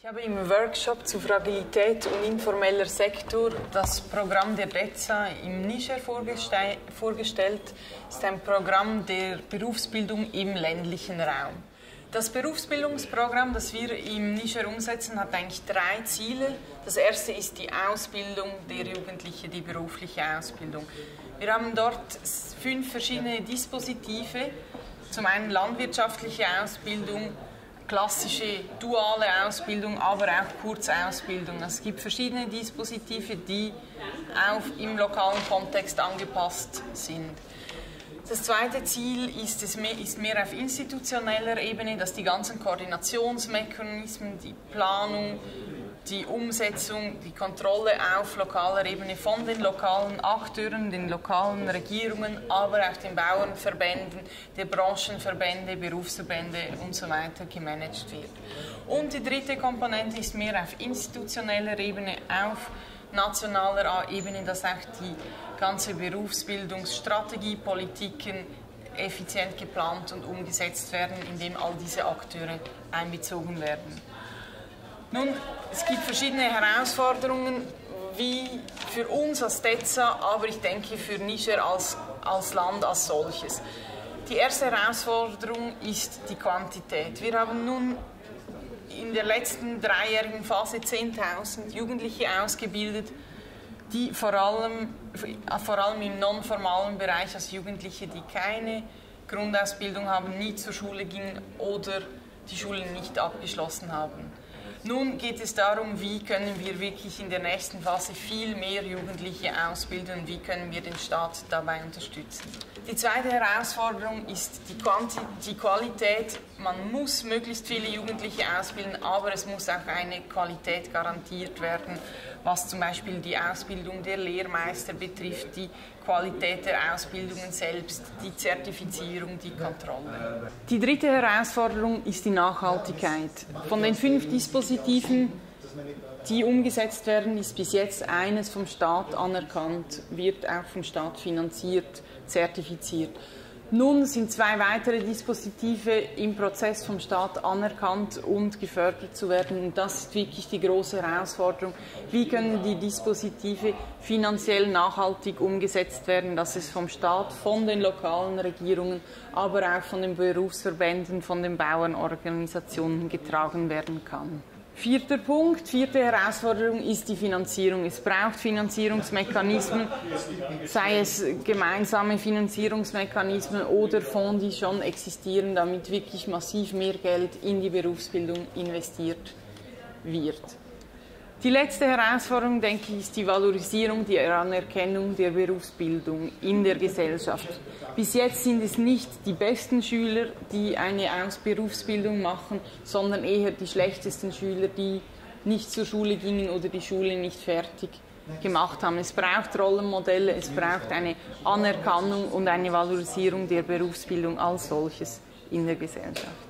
Ich habe im Workshop zu Fragilität und informeller Sektor das Programm der DEZA im Niger vorgestellt. Es ist ein Programm der Berufsbildung im ländlichen Raum. Das Berufsbildungsprogramm, das wir im Niger umsetzen, hat eigentlich 3 Ziele. Das erste ist die Ausbildung der Jugendlichen, die berufliche Ausbildung. Wir haben dort 5 verschiedene Dispositive. Zum einen landwirtschaftliche Ausbildung, klassische duale Ausbildung, aber auch Kurzausbildung. Es gibt verschiedene Dispositive, die im lokalen Kontext angepasst sind. Das zweite Ziel ist mehr auf institutioneller Ebene, dass die ganzen Koordinationsmechanismen, die Planung, die Umsetzung, die Kontrolle auf lokaler Ebene von den lokalen Akteuren, den lokalen Regierungen, aber auch den Bauernverbänden, der Branchenverbände, Berufsverbände und so weiter gemanagt wird. Und die dritte Komponente ist mehr auf institutioneller Ebene, auf nationaler Ebene, dass auch die ganze Berufsbildungsstrategie, Politiken effizient geplant und umgesetzt werden, indem all diese Akteure einbezogen werden. Nun, es gibt verschiedene Herausforderungen, wie für uns als DEZA, aber ich denke für Niger als Land als solches. Die erste Herausforderung ist die Quantität. Wir haben nun in der letzten 3-jährigen Phase 10.000 Jugendliche ausgebildet, die vor allem im non-formalen Bereich als Jugendliche, die keine Grundausbildung haben, nie zur Schule gingen oder die Schule nicht abgeschlossen haben. Nun geht es darum, wie können wir wirklich in der nächsten Phase viel mehr Jugendliche ausbilden und wie können wir den Staat dabei unterstützen. Die zweite Herausforderung ist die Qualität. Man muss möglichst viele Jugendliche ausbilden, aber es muss auch eine Qualität garantiert werden, was zum Beispiel die Ausbildung der Lehrmeister betrifft, die Qualität der Ausbildungen selbst, die Zertifizierung, die Kontrolle. Die dritte Herausforderung ist die Nachhaltigkeit. Von den 5 Dispositiven, die umgesetzt werden, ist bis jetzt eines vom Staat anerkannt, wird auch vom Staat finanziert, zertifiziert. Nun sind 2 weitere Dispositive im Prozess vom Staat anerkannt und gefördert zu werden. Und das ist wirklich die große Herausforderung. Wie können die Dispositive finanziell nachhaltig umgesetzt werden, dass es vom Staat, von den lokalen Regierungen, aber auch von den Berufsverbänden, von den Bauernorganisationen getragen werden kann. 4. Punkt, 4. Herausforderung ist die Finanzierung. Es braucht Finanzierungsmechanismen, sei es gemeinsame Finanzierungsmechanismen oder Fonds, die schon existieren, damit wirklich massiv mehr Geld in die Berufsbildung investiert wird. Die letzte Herausforderung, denke ich, ist die Valorisierung, die Anerkennung der Berufsbildung in der Gesellschaft. Bis jetzt sind es nicht die besten Schüler, die eine Berufsbildung machen, sondern eher die schlechtesten Schüler, die nicht zur Schule gingen oder die Schule nicht fertig gemacht haben. Es braucht Rollenmodelle, es braucht eine Anerkennung und eine Valorisierung der Berufsbildung als solches in der Gesellschaft.